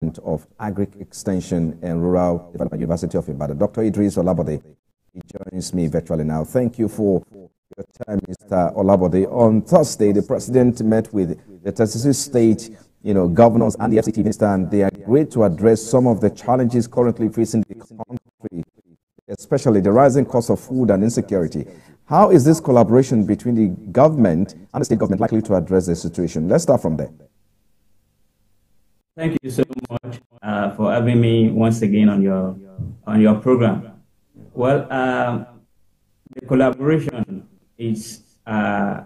of Agric Extension and Rural Development, University of Ibadan. Dr. Idris Olabode, he joins me virtually now. Thank you for your time, Mr. Olabode. On Thursday, the president met with the 36 state governors and the FCT minister, and they agreed to address some of the challenges currently facing the country, especially the rising cost of food and insecurity. How is this collaboration between the government and the state government likely to address the situation? Let's start from there. Thank you so much for having me once again on your program. Well, the collaboration is I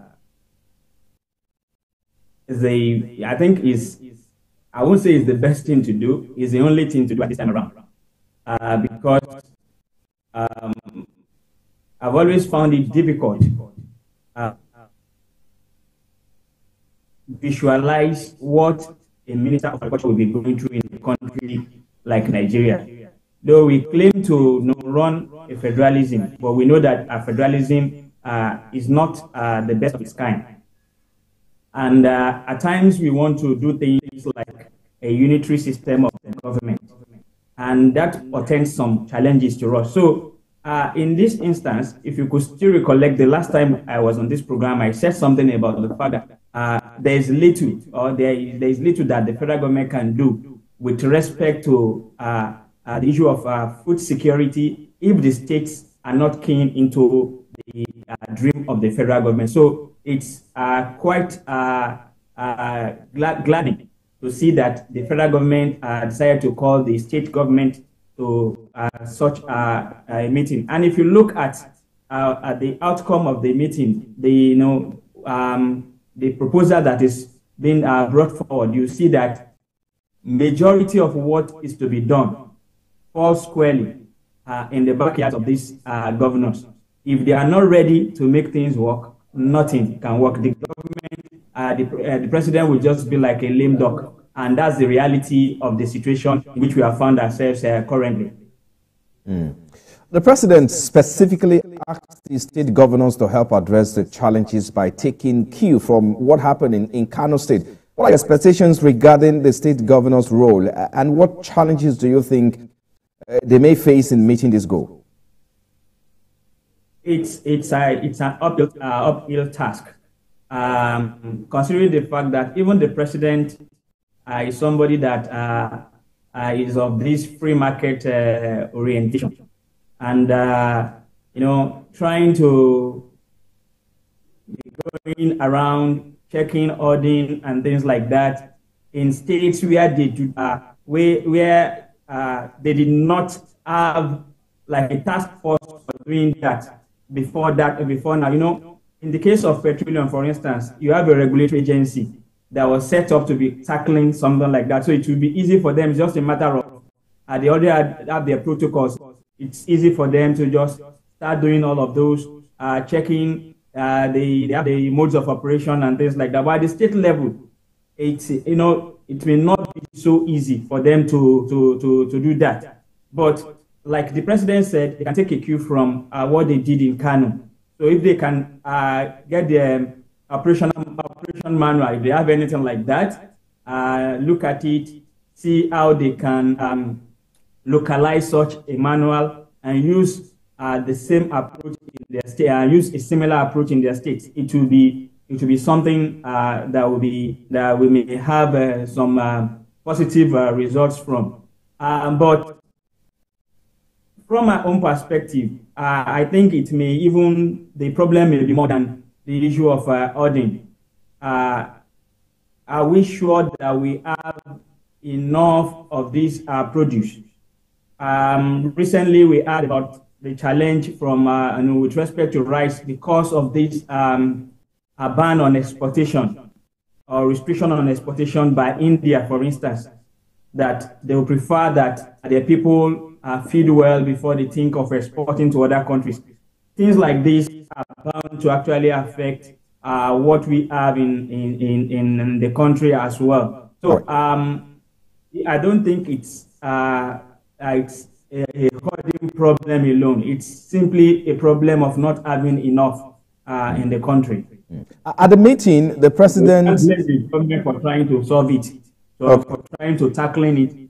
won't say it's the best thing to do. It's the only thing to do at this time around, because I've always found it difficult visualize what a minister of agriculture will be going through in a country like Nigeria. Though we claim to run a federalism, but we know that a federalism is not the best of its kind. And at times we want to do things like a unitary system of government, and that portends some challenges to us. So in this instance, if you could still recollect, the last time I was on this program, I said something about the fact that there is little that the federal government can do with respect to the issue of food security if the states are not keen into the dream of the federal government. So it's quite gladdening to see that the federal government decided to call the state government to such a meeting. And if you look at the outcome of the meeting, the proposal that is being brought forward, you see that majority of what is to be done falls squarely in the backyard of these governors. If they are not ready to make things work, nothing can work. The government, the president will just be like a lame duck. And that's the reality of the situation in which we have found ourselves currently. The president specifically asked the state governors to help address the challenges by taking cue from what happened in Kano State. What are your expectations regarding the state governors' role, and what challenges do you think they may face in meeting this goal? It's an uphill task, considering the fact that even the president is somebody that is of this free market orientation, and trying to be going around checking, auditing, and things like that in states where they do they did not have like a task force for doing that before now. In the case of petroleum, for instance, you have a regulatory agency that was set up to be tackling something like that. So it will be easy for them. It's just a matter of they already have their protocols. It's easy for them to just start doing all of those, checking. They have the modes of operation and things like that. But at the state level, it may not be so easy for them to do that. But like the president said, they can take a cue from what they did in Kano. So if they can get the operation manual, if they have anything like that, look at it, see how they can localize such a manual and use the same approach in their state, use a similar approach in their states. It will be something that we may have some positive results from. But from my own perspective, I think the problem may be more than the issue of auditing. Are we sure that we have enough of this produce? Recently, we heard about the challenge from with respect to rice because of this ban on exportation or restriction on exportation by India, for instance, that they will prefer that their people feed well before they think of exporting to other countries. Things like this are bound to actually affect what we have in the country as well. So I don't think it's a hoarding problem alone. It's simply a problem of not having enough in the country. At the meeting, the president... I blame the government for trying to solve it, for trying to tackling it.